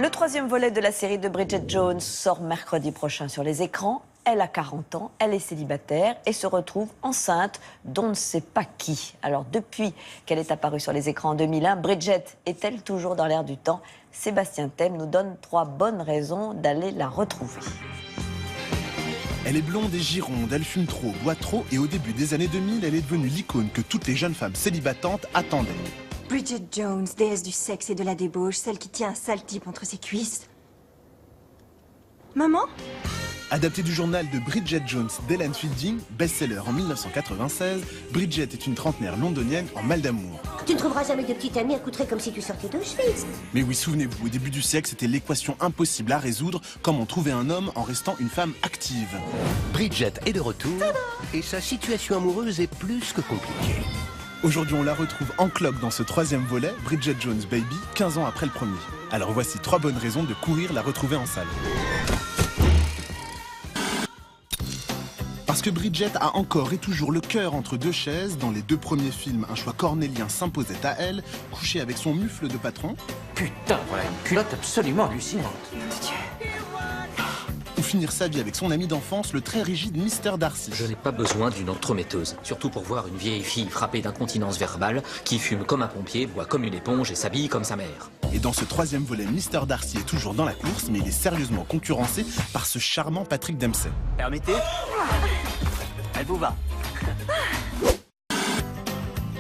Le troisième volet de la série de Bridget Jones sort mercredi prochain sur les écrans. Elle a 40 ans, elle est célibataire et se retrouve enceinte d'on ne sait pas qui. Alors depuis qu'elle est apparue sur les écrans en 2001, Bridget est-elle toujours dans l'air du temps? Sébastien Thème nous donne 3 bonnes raisons d'aller la retrouver. Elle est blonde et gironde, elle fume trop, boit trop et au début des années 2000, elle est devenue l'icône que toutes les jeunes femmes célibatantes attendaient. Bridget Jones, déesse du sexe et de la débauche, celle qui tient un sale type entre ses cuisses. Maman? Adaptée du journal de Bridget Jones d'Ellen Fielding, best-seller en 1996, Bridget est une trentenaire londonienne en mal d'amour. Tu ne trouveras jamais de petite amie à coûterer comme si tu sortais d'Auschwitz. Mais oui, souvenez-vous, au début du siècle, c'était l'équation impossible à résoudre, comment trouver un homme en restant une femme active. Bridget est de retour et sa situation amoureuse est plus que compliquée. Aujourd'hui, on la retrouve en cloque dans ce troisième volet, Bridget Jones Baby, 15 ans après le premier. Alors voici 3 bonnes raisons de courir la retrouver en salle. Parce que Bridget a encore et toujours le cœur entre 2 chaises. Dans les 2 premiers films, un choix cornélien s'imposait à elle, coucher avec son mufle de patron. Putain, voilà une culotte absolument hallucinante. Ou finir sa vie avec son ami d'enfance, le très rigide Mr. Darcy. Je n'ai pas besoin d'une entremetteuse, surtout pour voir une vieille fille frappée d'incontinence verbale, qui fume comme un pompier, boit comme une éponge et s'habille comme sa mère. Et dans ce troisième volet, Mr. Darcy est toujours dans la course, mais il est sérieusement concurrencé par ce charmant Patrick Dempsey. Permettez? Elle vous va.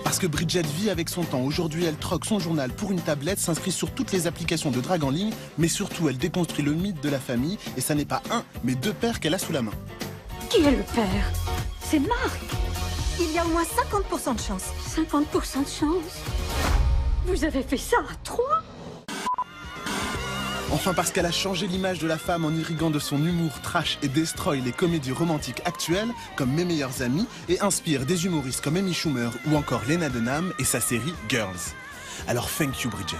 Parce que Bridget vit avec son temps. Aujourd'hui, elle troque son journal pour une tablette, s'inscrit sur toutes les applications de drague en ligne, mais surtout, elle déconstruit le mythe de la famille, et ça n'est pas un, mais 2 pères qu'elle a sous la main. Qui est le père? C'est Marc. Il y a au moins 50% de chance. 50% de chance. Vous avez fait ça à 3? Enfin parce qu'elle a changé l'image de la femme en irriguant de son humour trash et destroy les comédies romantiques actuelles, comme Mes meilleurs amis, et inspire des humoristes comme Amy Schumer ou encore Lena Dunham et sa série Girls. Alors thank you Bridget.